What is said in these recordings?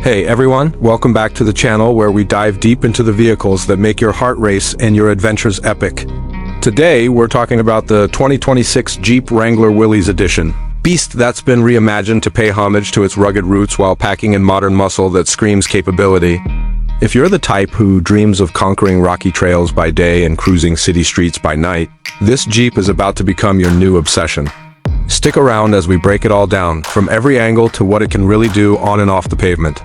Hey everyone, welcome back to the channel where we dive deep into the vehicles that make your heart race and your adventures epic. Today, we're talking about the 2026 Jeep Wrangler Willys edition. Beast that's been reimagined to pay homage to its rugged roots while packing in modern muscle that screams capability. If you're the type who dreams of conquering rocky trails by day and cruising city streets by night, this Jeep is about to become your new obsession. Stick around as we break it all down, from every angle to what it can really do on and off the pavement.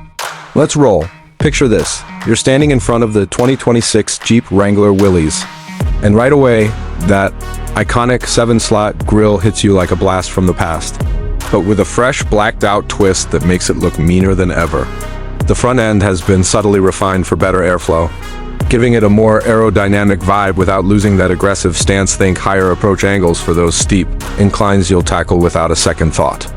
Let's roll. Picture this. You're standing in front of the 2026 Jeep Wrangler Willys. And right away, that iconic 7-slot grille hits you like a blast from the past. But with a fresh, blacked-out twist that makes it look meaner than ever. The front end has been subtly refined for better airflow, giving it a more aerodynamic vibe without losing that aggressive stance. Think higher approach angles for those steep inclines you'll tackle without a second thought.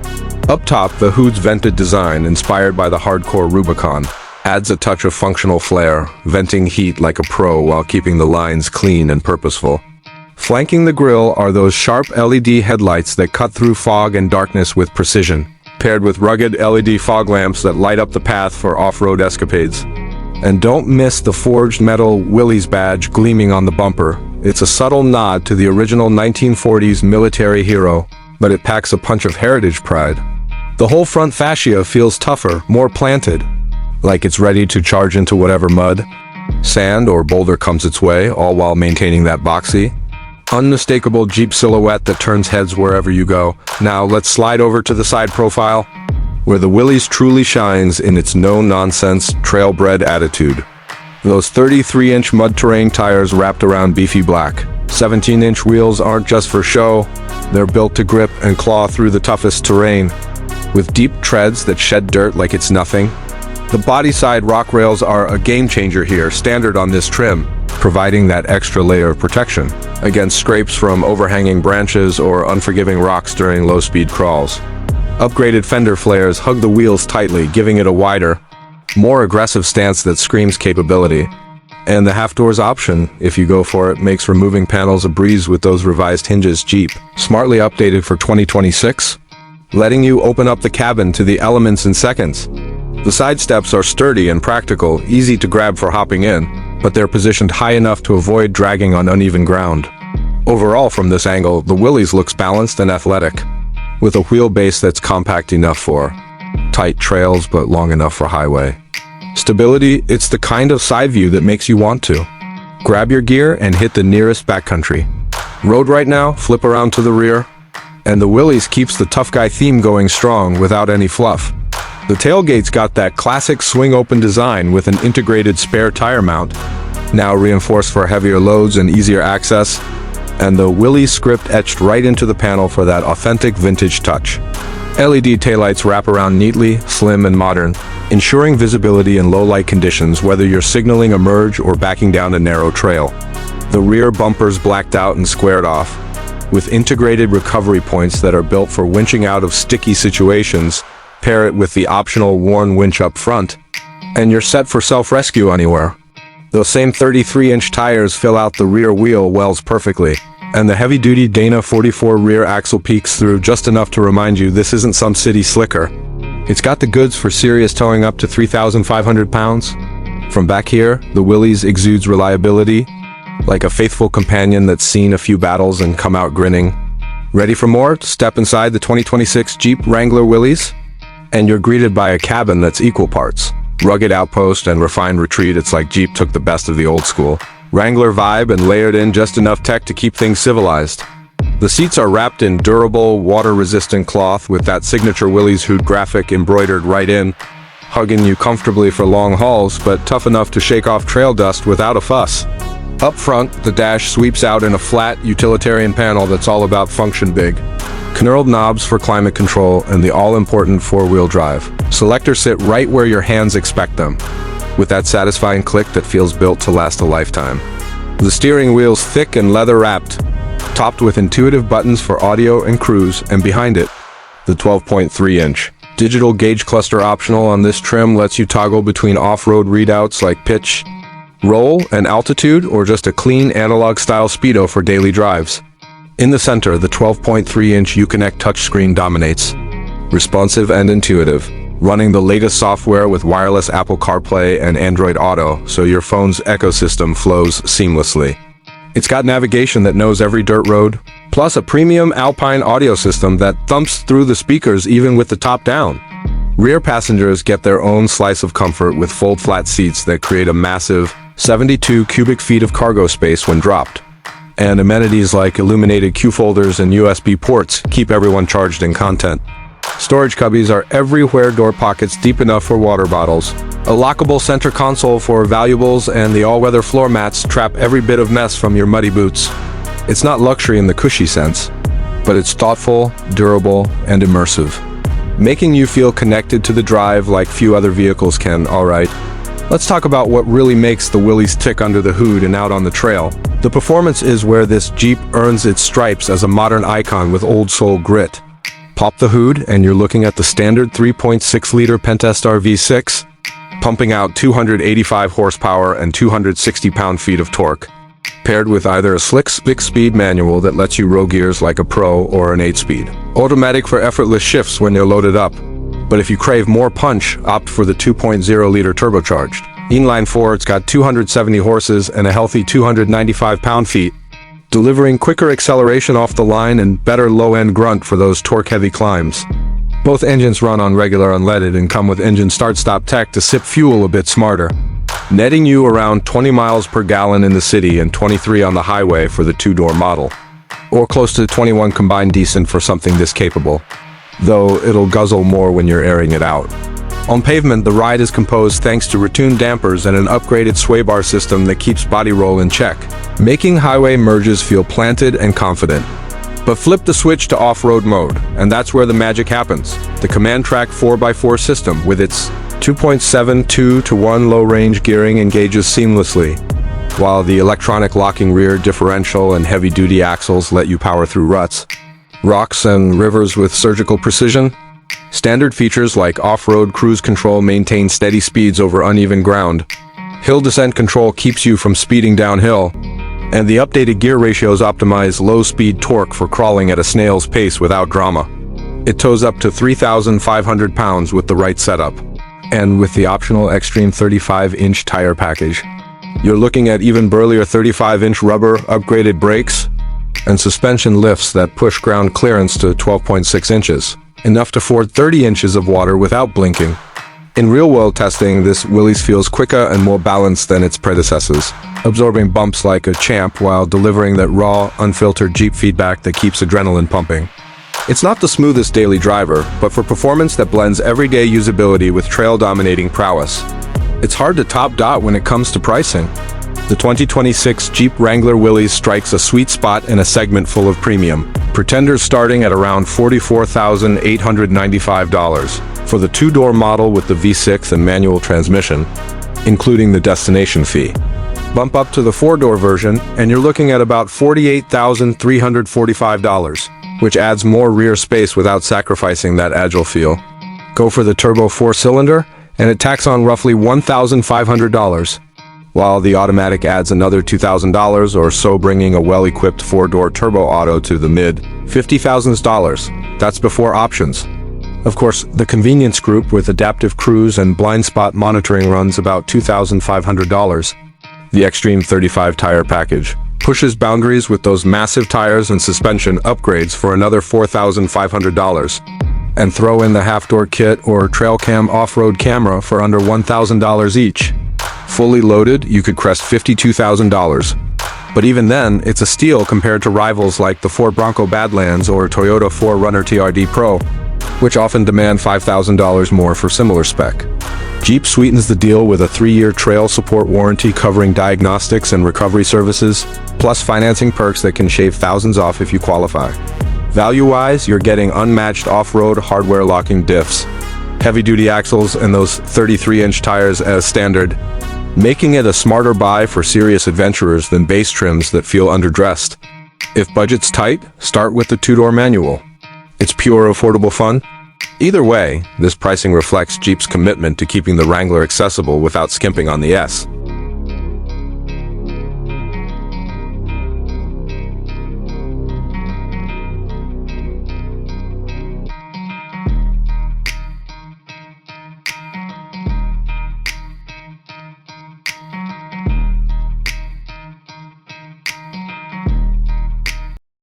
Up top, the hood's vented design, inspired by the hardcore Rubicon, adds a touch of functional flair, venting heat like a pro while keeping the lines clean and purposeful. Flanking the grille are those sharp LED headlights that cut through fog and darkness with precision, paired with rugged LED fog lamps that light up the path for off-road escapades. And don't miss the forged metal Willys badge gleaming on the bumper. It's a subtle nod to the original 1940s military hero, but it packs a punch of heritage pride. The whole front fascia feels tougher, more planted, like it's ready to charge into whatever mud, sand, or boulder comes its way, all while maintaining that boxy, unmistakable Jeep silhouette that turns heads wherever you go. Now let's slide over to the side profile, where the Willys truly shines in its no-nonsense, trailbred attitude. Those 33-inch mud-terrain tires wrapped around beefy black. 17-inch wheels aren't just for show, they're built to grip and claw through the toughest terrain. With deep treads that shed dirt like it's nothing, the body-side rock rails are a game-changer here, standard on this trim, providing that extra layer of protection against scrapes from overhanging branches or unforgiving rocks during low-speed crawls. Upgraded fender flares hug the wheels tightly, giving it a wider, more aggressive stance that screams capability. And the half-doors option, if you go for it, makes removing panels a breeze with those revised hinges. Jeep, smartly updated for 2026, letting you open up the cabin to the elements in seconds. The side steps are sturdy and practical, easy to grab for hopping in, but they're positioned high enough to avoid dragging on uneven ground. Overall, from this angle, the Willys looks balanced and athletic, with a wheelbase that's compact enough for tight trails but long enough for highway. Stability, it's the kind of side view that makes you want to grab your gear and hit the nearest backcountry road. Right now, flip around to the rear, and the Willys keeps the tough guy theme going strong without any fluff. The tailgate's got that classic swing-open design with an integrated spare tire mount, now reinforced for heavier loads and easier access, and the Willys script etched right into the panel for that authentic vintage touch. LED taillights wrap around neatly, slim and modern, ensuring visibility in low-light conditions whether you're signaling a merge or backing down a narrow trail. The rear bumper's blacked out and squared off, with integrated recovery points that are built for winching out of sticky situations. Pair it with the optional worn winch up front, and you're set for self-rescue anywhere. Those same 33-inch tires fill out the rear wheel wells perfectly, and the heavy-duty Dana 44 rear axle peeks through just enough to remind you this isn't some city slicker. It's got the goods for serious towing up to 3,500 pounds. From back here, the Willys exudes reliability, like a faithful companion that's seen a few battles and come out grinning. Ready for more? Step inside the 2026 Jeep Wrangler Willys, and you're greeted by a cabin that's equal parts rugged outpost and refined retreat. It's like Jeep took the best of the old school Wrangler vibe and layered in just enough tech to keep things civilized. The seats are wrapped in durable, water-resistant cloth with that signature Willys hood graphic embroidered right in, hugging you comfortably for long hauls, but tough enough to shake off trail dust without a fuss. Up front, the dash sweeps out in a flat, utilitarian panel that's all about function big. Knurled knobs for climate control and the all-important four-wheel drive. Selectors sit right where your hands expect them, with that satisfying click that feels built to last a lifetime. The steering wheel's thick and leather-wrapped, topped with intuitive buttons for audio and cruise, and behind it, the 12.3-inch digital gauge cluster optional on this trim lets you toggle between off-road readouts like pitch, roll, and altitude, or just a clean analog-style speedo for daily drives. In the center, the 12.3-inch Uconnect touchscreen dominates, responsive and intuitive, running the latest software with wireless Apple CarPlay and Android Auto, so your phone's ecosystem flows seamlessly. It's got navigation that knows every dirt road, plus a premium Alpine audio system that thumps through the speakers even with the top down. Rear passengers get their own slice of comfort with fold-flat seats that create a massive 72 cubic feet of cargo space when dropped. And amenities like illuminated Q folders and USB ports keep everyone charged in content. Storage cubbies are everywhere, door pockets deep enough for water bottles. A lockable center console for valuables, and the all-weather floor mats trap every bit of mess from your muddy boots. It's not luxury in the cushy sense, but it's thoughtful, durable, and immersive, making you feel connected to the drive like few other vehicles can. Alright, let's talk about what really makes the Willys tick under the hood and out on the trail. The performance is where this Jeep earns its stripes as a modern icon with old soul grit. Pop the hood and you're looking at the standard 3.6-liter Pentastar V6, pumping out 285 horsepower and 260 pound-feet of torque, paired with either a slick 6-speed manual that lets you roll gears like a pro or an 8-speed. Automatic for effortless shifts when they're loaded up. But if you crave more punch, opt for the 2.0-liter turbocharged. Inline-4, it's got 270 horses and a healthy 295 pound-feet, delivering quicker acceleration off the line and better low-end grunt for those torque-heavy climbs. Both engines run on regular unleaded and come with engine start-stop tech to sip fuel a bit smarter, netting you around 20 miles per gallon in the city and 23 on the highway for the two-door model, or close to 21 combined, decent for something this capable, though it'll guzzle more when you're airing it out. On pavement, the ride is composed thanks to retuned dampers and an upgraded sway bar system that keeps body roll in check, making highway merges feel planted and confident. But flip the switch to off-road mode, and that's where the magic happens. The Command Track 4x4 system, with its 2.72-to-1 low-range gearing, engages seamlessly, while the electronic locking rear differential and heavy-duty axles let you power through ruts, rocks, and rivers with surgical precision. Standard features like off-road cruise control maintain steady speeds over uneven ground. Hill descent control keeps you from speeding downhill, and the updated gear ratios optimize low-speed torque for crawling at a snail's pace without drama. It tows up to 3,500 pounds with the right setup, and with the optional Extreme 35-inch tire package, you're looking at even burlier 35-inch rubber, upgraded brakes, and suspension lifts that push ground clearance to 12.6 inches, enough to ford 30 inches of water without blinking. In real-world testing, this Willys feels quicker and more balanced than its predecessors, absorbing bumps like a champ while delivering that raw, unfiltered Jeep feedback that keeps adrenaline pumping. It's not the smoothest daily driver, but for performance that blends everyday usability with trail-dominating prowess, it's hard to top dot when it comes to pricing. The 2026 Jeep Wrangler Willys strikes a sweet spot in a segment full of premium pretenders, starting at around $44,895 for the two-door model with the V6 and manual transmission, including the destination fee. Bump up to the four-door version, and you're looking at about $48,345, which adds more rear space without sacrificing that agile feel. Go for the turbo four-cylinder, and it tacks on roughly $1,500, while the automatic adds another $2,000 or so, bringing a well-equipped four-door turbo auto to the mid-$50,000s. That's before options. Of course, the convenience group with adaptive cruise and blind spot monitoring runs about $2,500. The Extreme 35 tire package pushes boundaries with those massive tires and suspension upgrades for another $4,500. And throw in the half-door kit or trail cam off-road camera for under $1,000 each. Fully loaded, you could crest $52,000. But even then, it's a steal compared to rivals like the Ford Bronco Badlands or Toyota 4Runner TRD Pro, which often demand $5,000 more for similar spec. Jeep sweetens the deal with a 3-year trail support warranty covering diagnostics and recovery services, plus financing perks that can shave thousands off if you qualify. Value-wise, you're getting unmatched off-road hardware locking diffs, heavy-duty axles, and those 33-inch tires as standard, making it a smarter buy for serious adventurers than base trims that feel underdressed. If budget's tight, start with the two-door manual. It's pure affordable fun. Either way, this pricing reflects Jeep's commitment to keeping the Wrangler accessible without skimping on the S.